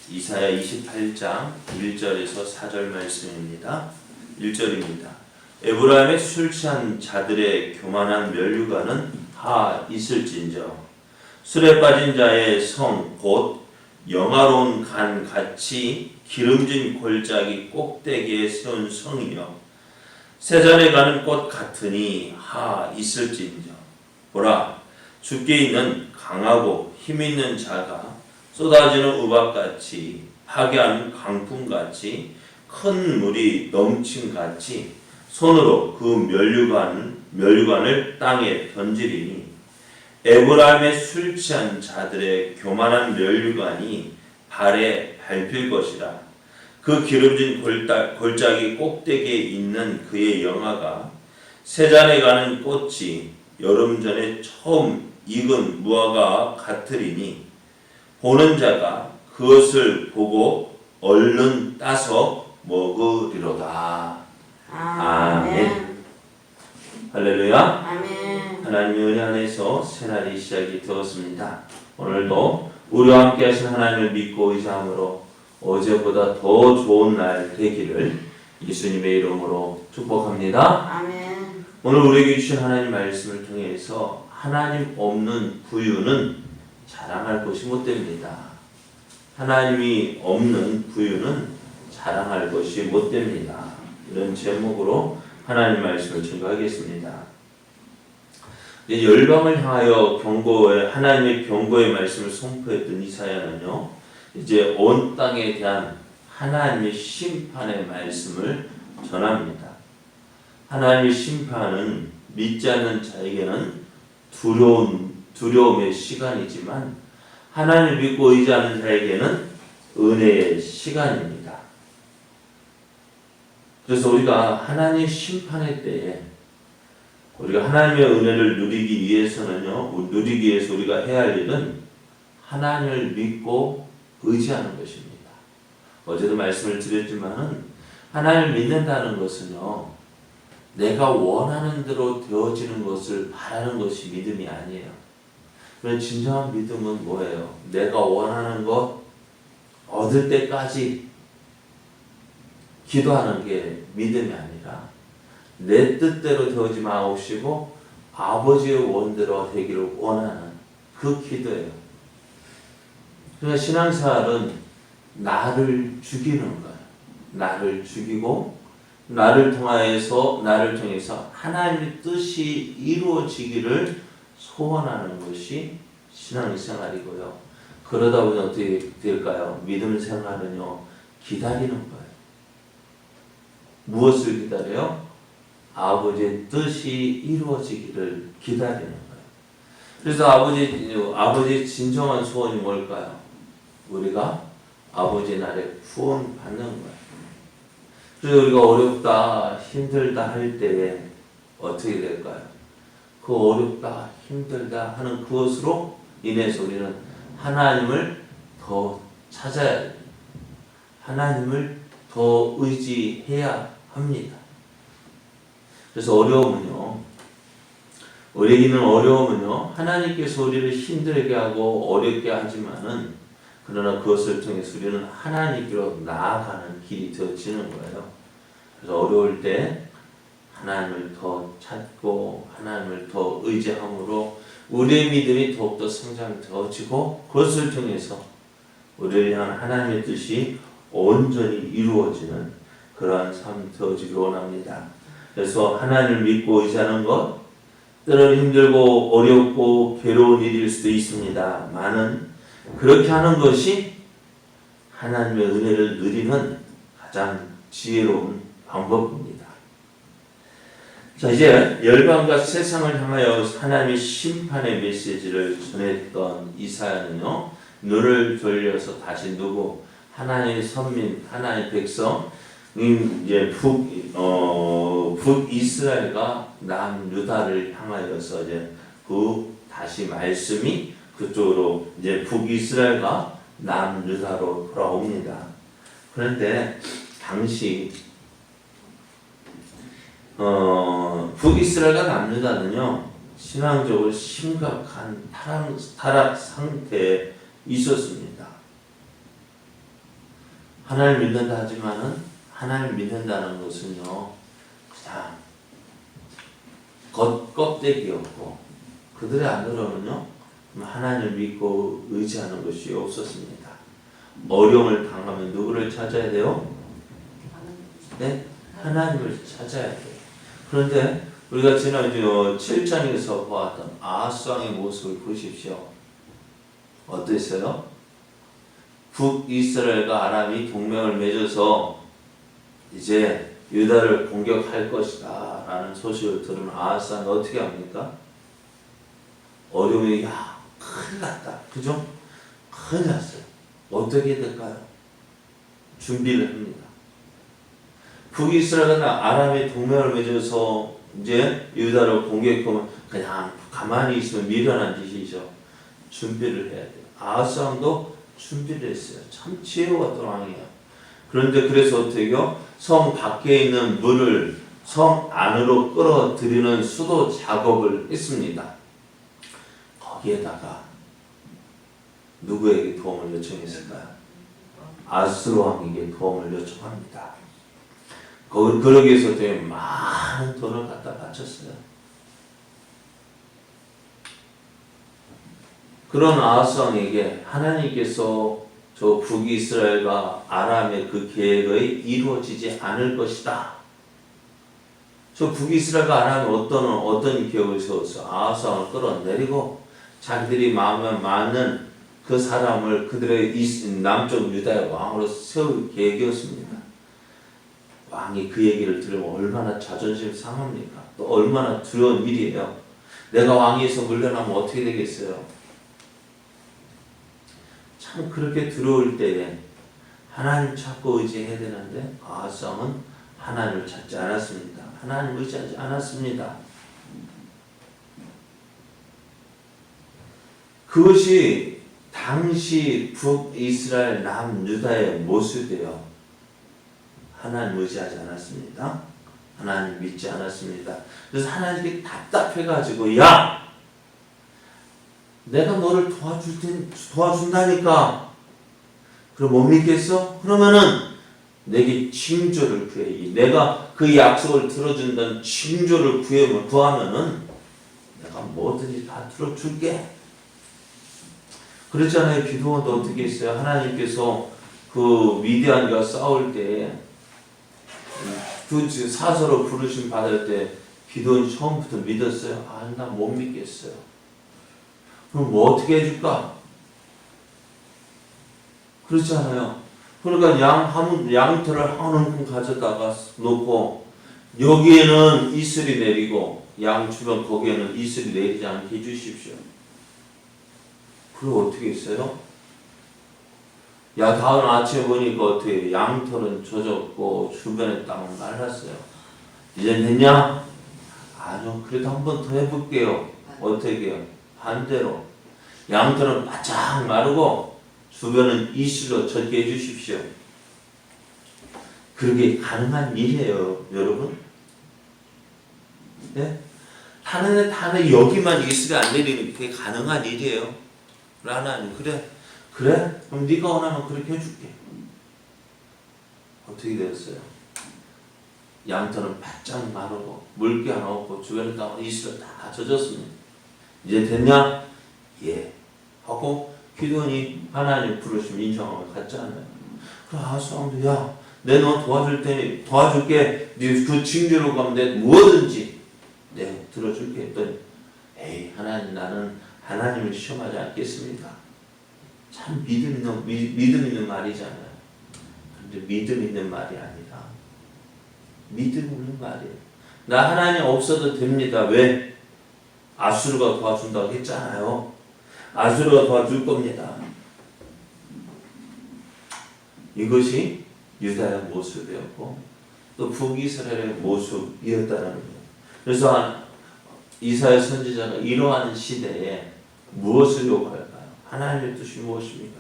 이사야 28장 1절에서 4절 말씀입니다. 1절입니다. 에브라임의 술 취한 자들의 교만한 면류관은 하 있을진저 술에 빠진 자의 성 곧 영화로운 간 같이 기름진 골짜기 꼭대기에 세운 성이며 세잔에 가는 꽃 같으니 하 있을진저 보라 주께 있는 강하고 힘있는 자가 쏟아지는 우박같이 파괴하는 강풍같이 큰 물이 넘침같이 손으로 그 면류관을 땅에 던지리니 에브라임의 술 취한 자들의 교만한 면류관이 발에 밟힐 것이라. 그 기름진 골짜기 꼭대기에 있는 그의 영화가 세잔에 가는 꽃이 여름 전에 처음 익은 무화과 같으리니 보는 자가 그것을 보고 얼른 따서 먹으리로다. 아멘. 할렐루야. 아멘. 하나님의 은혜 안에서 새날이 시작이 되었습니다. 오늘도 우리와 함께 하신 하나님을 믿고 의지함으로 어제보다 더 좋은 날 되기를 예수님의 이름으로 축복합니다. 아멘. 오늘 우리에게 주신 하나님 말씀을 통해서 하나님 없는 부유는 자랑할 것이 못됩니다. 하나님이 없는 부유는 자랑할 것이 못됩니다. 이런 제목으로 하나님 말씀을 증거하겠습니다. 열방을 향하여 하나님의 경고의 말씀을 선포했던 이사야는요, 이제 온 땅에 대한 하나님의 심판의 말씀을 전합니다. 하나님의 심판은 믿지 않는 자에게는 두려움의 시간이지만 하나님을 믿고 의지하는 자에게는 은혜의 시간입니다. 그래서 우리가 하나님의 심판의 때에 우리가 하나님의 은혜를 누리기 위해서 우리가 해야 할 일은 하나님을 믿고 의지하는 것입니다. 어제도 말씀을 드렸지만은 하나님을 믿는다는 것은요, 내가 원하는 대로 되어지는 것을 바라는 것이 믿음이 아니에요. 그런 진정한 믿음은 뭐예요? 내가 원하는 것 얻을 때까지 기도하는 게 믿음이 아니라 내 뜻대로 되어지 마옵시고 아버지의 원대로 되기를 원하는 그 기도예요. 그러니까 신앙생활은 나를 죽이는 거예요. 나를 죽이고 나를 통해서 하나님의 뜻이 이루어지기를 소원하는 것이 신앙생활이고요. 그러다 보니 어떻게 될까요? 믿음 생활은요, 기다리는 거예요. 무엇을 기다려요? 아버지의 뜻이 이루어지기를 기다리는 거예요. 그래서 아버지의 진정한 소원이 뭘까요? 우리가 아버지 나라에 구원 받는 거예요. 그래서 우리가 어렵다, 힘들다 할 때에 어떻게 될까요? 그 어렵다, 힘들다 하는 그것으로 인해서 우리는 하나님을 더 찾아야 돼요. 하나님을 더 의지해야 합니다. 그래서 우리에게는 어려움은요, 하나님께서 우리를 힘들게 하고 어렵게 하지만은, 그러나 그것을 통해서 우리는 하나님께로 나아가는 길이 되어지는 거예요. 그래서 어려울 때 하나님을 더 찾고 하나님을 더 의지함으로 우리의 믿음이 더욱더 성장되어지고, 그것을 통해서 우리를 향한 하나님의 뜻이 온전히 이루어지는 그러한 삶이 되어지길 원합니다. 그래서 하나님을 믿고 의지하는 것, 때로는 힘들고 어렵고 괴로운 일일 수도 있습니다만은 그렇게 하는 것이 하나님의 은혜를 누리는 가장 지혜로운 방법입니다. 자, 이제 열방과 세상을 향하여 하나님의 심판의 메시지를 전했던 이사야는요, 눈을 돌려서 다시 하나님의 선민, 하나님의 백성, 이제 북이스라엘과 남유다를 향하여서 이제 다시 말씀이 그쪽으로 이제 북이스라엘과 남유다로 돌아옵니다. 그런데 당시 북이스라엘과 남유다는요, 신앙적으로 심각한 타락 상태에 있었습니다. 하나님 믿는다 하지만은 하나님 믿는다는 것은요 그냥 겉껍데기였고 그들의 안으로는요 하나님을 믿고 의지하는 것이 없었습니다. 어려움을 당하면 누구를 찾아야 돼요? 네? 하나님을 찾아야 돼요. 그런데 우리가 지난주 7장에서 보았던 아하스 왕의 모습을 보십시오. 어땠어요? 북이스라엘과 아람이 동맹을 맺어서 이제 유다를 공격할 것이다 라는 소식을 들은 아하스 왕이 어떻게 합니까? 어려움이 큰일 났다. 그죠? 큰일 났어요. 어떻게 될까요? 준비를 합니다. 북이스라엘과 아람이 동맹을 맺어서 이제 유다를 공격하면 그냥 가만히 있으면 미련한 짓이죠. 준비를 해야 돼요. 아하스 왕도 준비를 했어요. 참 지혜로웠던 왕이에요. 그런데 그래서 어떻게요? 성 밖에 있는 물을 성 안으로 끌어들이는 수도 작업을 했습니다. 거기에다가 누구에게 도움을 요청했을까요? 아수르 왕에게 도움을 요청합니다. 그러기 위해서 되게 많은 돈을 갖다 바쳤어요. 그런 아하스 왕에게 하나님께서 저 북이스라엘과 아람의 그 계획이 이루어지지 않을 것이다. 저 북이스라엘과 아람이 어떤 계획을 세웠어? 아하스 왕을 끌어내리고 자기들이 마음에 맞는 그 사람을 그들의 남쪽 유다의 왕으로 세울 계획이었습니다. 왕이 그 얘기를 들으면 얼마나 자존심 상합니까? 또 얼마나 두려운 일이에요. 내가 왕위에서 물러나면 어떻게 되겠어요? 참 그렇게 두려울 때에 하나님 찾고 의지해야 되는데 아하스 왕은 하나님을 찾지 않았습니다. 하나님을 의지하지 않았습니다. 그것이 당시 북이스라엘 남유다의 모습이에요. 하나님 의지하지 않았습니다. 하나님 믿지 않았습니다. 그래서 하나님께 답답해가지고 야! 내가 너를 도와준다니까. 그럼 못 믿겠어? 그러면은 내게 징조를 구해. 내가 그 약속을 들어준다는 징조를 구하면은 내가 뭐든지 다 들어줄게. 그렇잖아요. 기도원도 어떻게 했어요? 하나님께서 그 미디안과 싸울 때 그 사서로 부르심 받을 때 기도원이 처음부터 믿었어요? 아니 나 못 믿겠어요. 그럼 뭐 어떻게 해줄까? 그렇지 않아요? 그러니까 양털을 한 움큼 가져다가 놓고 여기에는 이슬이 내리고 양 주변 거기에는 이슬이 내리지 않게 해주십시오. 그리고 어떻게 했어요? 야 다음 아침에 보니까 어떻게 양털은 젖었고 주변의 땅은 말랐어요. 이제 됐냐? 아니요. 그래도 한 번 더 해볼게요. 어떻게 해요? 반대로 양털은 바짝 마르고 주변은 이슬로 젖게 해주십시오. 그게 가능한 일이에요, 여러분. 네? 하나님 여기만 이슬이 안 내리는 게 가능한 일이에요. 하나님 그래? 그럼 네가 원하면 그렇게 해줄게. 어떻게 되었어요? 양털은 바짝 마르고 물기 하나 없고 주변에 땅은 이슬로 다 젖었습니다. 이제 됐냐? 예. 하고 기도원이 하나님 부르시면 인정하면 갔잖아요. 그럼 아하스 왕도 야, 내 너 도와줄 테니 도와줄게. 네 그 징조로 가면 내 뭐든지 네 들어줄게 했더니 에이 하나님 나는 하나님을 시험하지 않겠습니다. 참 믿음 있는 말이잖아요. 근데 믿음 있는 말이 아니라 믿음 있는 말이에요. 나 하나님 없어도 됩니다. 왜? 아수르가 도와준다고 했잖아요. 아수르가 도와줄 겁니다. 이것이 유다의 모습이었고 또 북이스라엘의 모습이었다는 거예요. 그래서 이사야 선지자가 이러한 시대에 무엇을 요구할까요? 하나님의 뜻이 무엇입니까?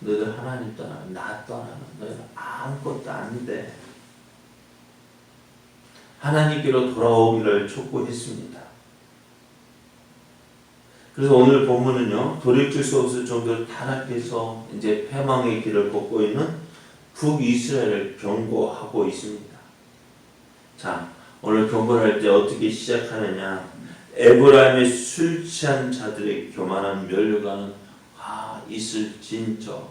너희들 하나님 떠나면 나 떠나면 너희는 아무것도 안 돼. 하나님께로 돌아오기를 촉구했습니다. 그래서 오늘 본문은요, 돌이킬 수 없을 정도로 타락해서 이제 패망의 길을 걷고 있는 북이스라엘을 경고하고 있습니다. 자, 오늘 경고를 할 때 어떻게 시작하느냐? 에브라임의 술 취한 자들의 교만한 면류관은 있을진저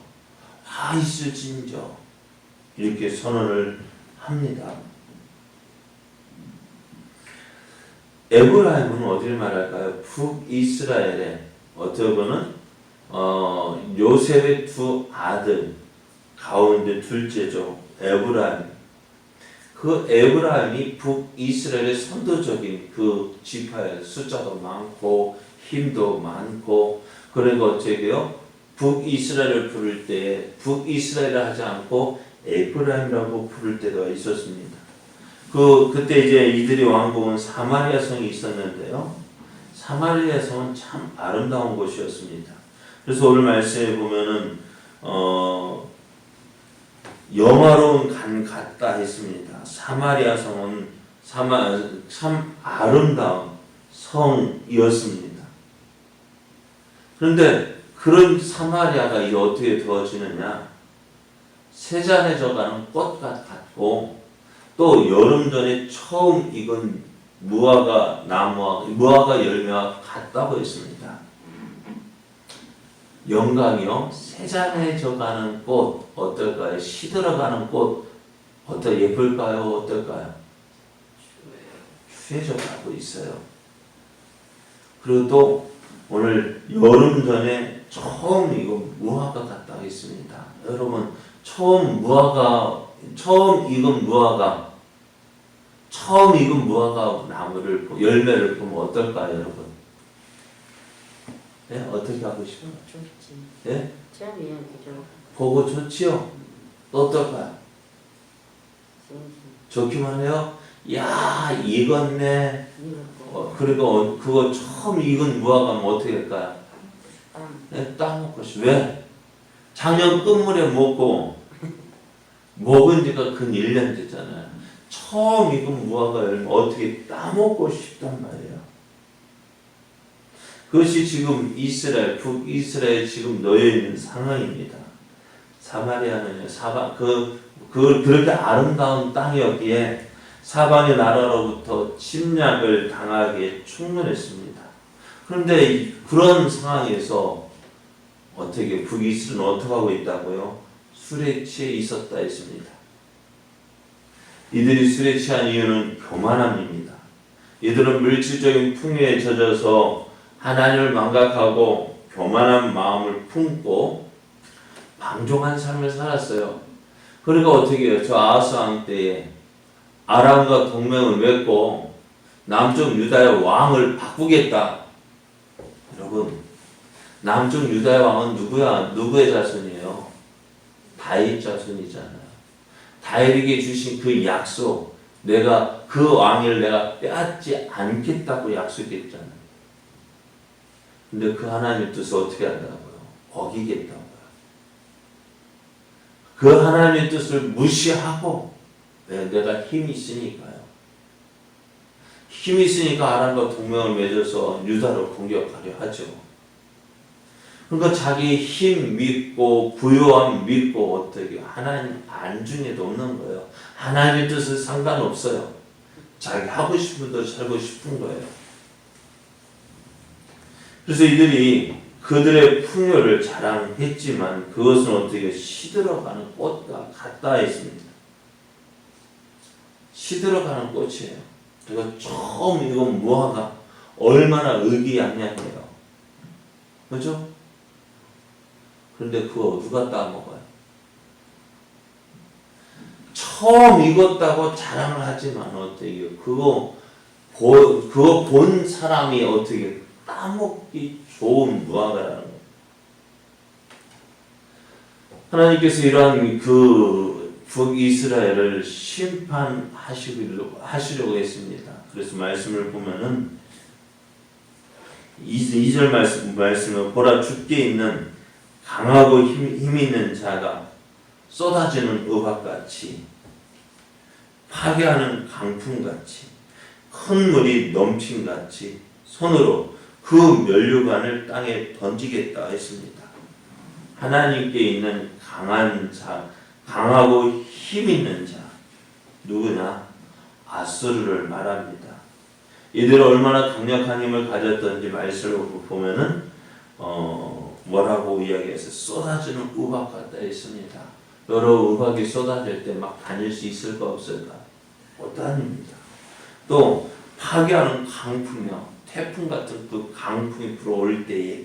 이렇게 선언을 합니다. 에브라임은 어디를 말할까요? 북이스라엘의 어떻게 보면 요셉의 두 아들 가운데 둘째죠. 에브라임. 그 에브라임이 북이스라엘의 선도적인 그 지파의 숫자도 많고 힘도 많고, 그리고 어째요? 북이스라엘을 부를 때 북이스라엘을 하지 않고 에브라임이라고 부를 때가 있었습니다. 그때 이제 이들이 왕국은 사마리아 성이 있었는데요. 사마리아 성은 참 아름다운 곳이었습니다. 그래서 오늘 말씀에 보면은 영화로운 간 같다 했습니다. 사마리아 성은 참 아름다운 성이었습니다. 그런데 그런 사마리아가 이제 어떻게 되어지느냐? 세잔해져가는 꽃과 같고, 또 여름 전에 처음 익은 무화과 열매와 같다고 했습니다. 영광이요, 세잔해져가는 꽃 어떨까요? 시들어가는 꽃 예쁠까요? 어떨까요? 추해져가고 있어요. 그리고 또 오늘 여름 전에 처음 익은 무화과 같다 했습니다. 여러분, 처음 익은 무화과 나무를 열매를 보면 어떨까요, 여러분? 네? 어떻게 하고 싶어요? 좋지. 네? 죠. 보고 좋지요? 또 어떨까요? 좋기만 해요? 야, 익었네. 그리고 그거 처음 익은 무화과면 어떻게 할까요? 네, 따먹고 싶어. 왜? 작년 끝물에 먹은 지가 근 1년 됐잖아요. 처음 익은 무화과 열매 어떻게 따먹고 싶단 말이에요. 그것이 지금 북이스라엘 지금 놓여있는 상황입니다. 사마리아는요, 그렇게 아름다운 땅이었기에 사방의 나라로부터 침략을 당하기에 충분했습니다. 그런데 그런 상황에서 북이스라엘은 어떻게 하고 있다고요? 술에 취해 있었다 했습니다. 이들이 술에 취한 이유는 교만함입니다. 이들은 물질적인 풍요에 젖어서 하나님을 망각하고 교만한 마음을 품고 방종한 삶을 살았어요. 그러니까 어떻게 해요? 저 아하스 왕 때에 아람과 동맹을 맺고 남쪽 유다의 왕을 바꾸겠다. 여러분, 남쪽 유다의 왕은 누구의 자손이에요? 다윗 자손이잖아요. 다윗에게 주신 그 약속, 내가 그 왕위를 내가 빼앗지 않겠다고 약속했잖아요. 근데 그 하나님 뜻을 어떻게 한다고요? 어기겠다고요. 그 하나님의 뜻을 무시하고, 왜? 내가 힘이 있으니까요. 힘이 있으니까 아람과 동맹을 맺어서 유다를 공격하려 하죠. 그러니까 자기 힘 믿고 부유함 믿고 어떻게 하나님 안중에도 없는 거예요. 하나님의 뜻은 상관없어요. 자기 하고 싶은 대로 살고 싶은 거예요. 그래서 이들이 그들의 풍요를 자랑했지만 그것은 어떻게 시들어가는 꽃과 같다 했습니다. 시들어가는 꽃이에요. 그리고 처음 익은 무화과 얼마나 의기양양해요. 그렇죠? 그런데 그거 누가 따먹어요? 처음 익었다고 자랑을 하지만 어때요? 그거 본 사람이 어떻게 따먹기 좋은 무화과라는 거예요. 하나님께서 이러한 북이스라엘을 심판하시려고 했습니다. 그래서 말씀을 보면은 2절 말씀은 보라 죽게 있는 강하고 힘 있는 자가 쏟아지는 의박같이 파괴하는 강풍같이 큰 물이 넘침같이 손으로 그 면류관을 땅에 던지겠다 했습니다. 하나님께 있는 강한 자, 강하고 힘 있는 자 누구냐? 아수르를 말합니다. 이들은 얼마나 강력한 힘을 가졌던지 말씀을 보면은 뭐라고 이야기해서 쏟아지는 우박 같다 했습니다. 여러 우박이 쏟아질 때 막 다닐 수 있을까 없을까? 못다닙니다. 또 파괴하는 강풍이요, 태풍 같은 그 강풍이 불어올 때에,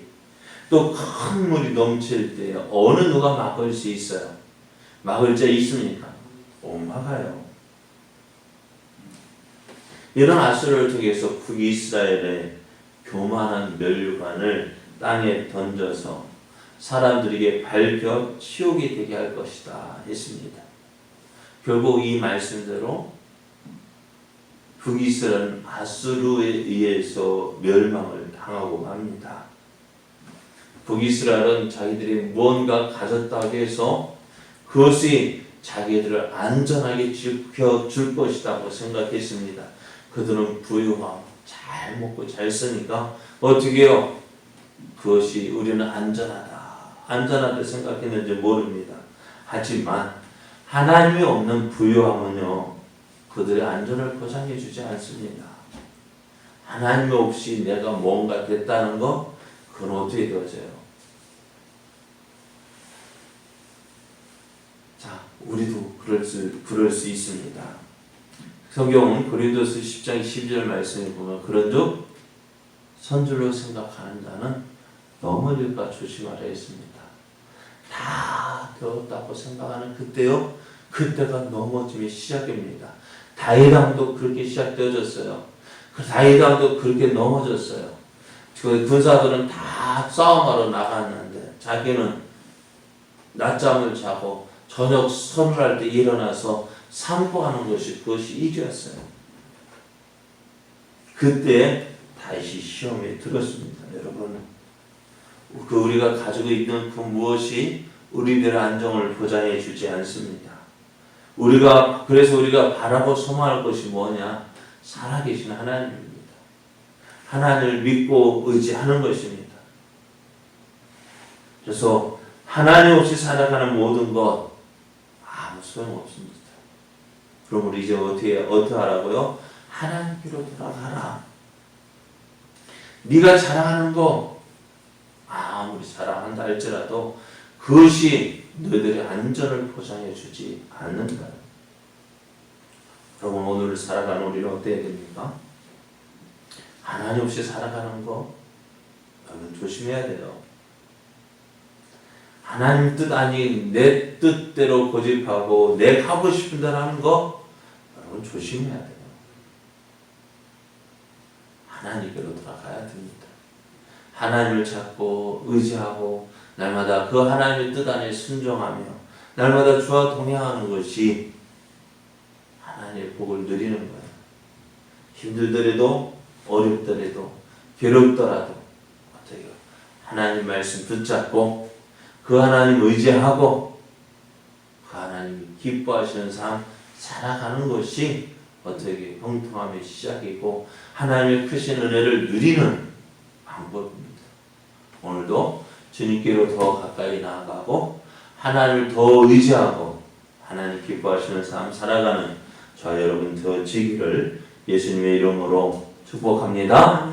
또 큰 물이 넘칠 때에 어느 누가 막을 수 있어요? 막을 자 있습니까? 못 막아요. 이런 아수르를 통해서 북이스라엘의 교만한 면류관을 땅에 던져서 사람들에게 밝혀 치욕이 되게 할 것이다 했습니다. 결국 이 말씀대로 북이스라엘은 아수르에 의해서 멸망을 당하고 맙니다. 북이스라엘은 자기들이 무언가 가졌다고 해서 그것이 자기들을 안전하게 지켜줄 것이라고 생각했습니다. 그들은 부유함, 잘 먹고 잘 쓰니까 어떻게 해요? 그것이 우리는 안전하다 생각했는지 모릅니다. 하지만 하나님이 없는 부유함은요, 그들의 안전을 보장해 주지 않습니다. 하나님 없이 내가 뭔가 됐다는 거, 그건 어떻게 되어져요? 자, 우리도 그럴 수 있습니다. 성경은 고린도서 10장 12절 말씀에 보면 그런즉 선줄로 생각하는 자는 넘어질까 조심하라 했습니다. 다 되었다고 생각하는 그때요, 그때가 넘어짐의 시작입니다. 다윗 왕도 그렇게 시작되어졌어요. 다윗 왕도 그렇게 넘어졌어요. 그 군사들은 다 싸움하러 나갔는데 자기는 낮잠을 자고 저녁 서늘할 때 일어나서 산보하는 것이 그것이 이겼어요. 그때 다시 시험에 들었습니다. 여러분, 그 우리가 가지고 있는 그 무엇이 우리들의 안정을 보장해 주지 않습니다. 그래서 우리가 바라고 소망할 것이 뭐냐? 살아계신 하나님입니다. 하나님을 믿고 의지하는 것입니다. 그래서 하나님 없이 살아가는 모든 것 아무 소용없습니다. 그럼 우리 이제 어떻게 하라고요? 하나님께로 돌아가라. 네가 자랑하는 거 아무리 자랑한다 할지라도 그것이 너희들의 안전을 보장해 주지 않는다. 여러분, 오늘 살아가는 우리는 어때야 됩니까? 하나님 없이 살아가는 거 여러분 조심해야 돼요. 하나님 뜻 아닌 내 뜻대로 고집하고 내가 하고 싶은 대로 하는 거 여러분 조심해야 돼요. 하나님께로 돌아가야 됩니다. 하나님을 찾고 의지하고 날마다 그 하나님의 뜻 안에 순종하며 날마다 주와 동행하는 것이 하나님의 복을 누리는 거예요. 힘들더라도 어렵더라도 괴롭더라도 어떻게 하나님 말씀 붙잡고 그 하나님 의지하고 그 하나님 기뻐하시는 삶 살아가는 것이 어떻게 형통함의 시작이고 하나님의 크신 은혜를 누리는 방법입니다. 오늘도 주님께로 더 가까이 나아가고 하나님을 더 의지하고 하나님 기뻐하시는 삶 살아가는 저와 여러분 되어지기를 예수님의 이름으로 축복합니다.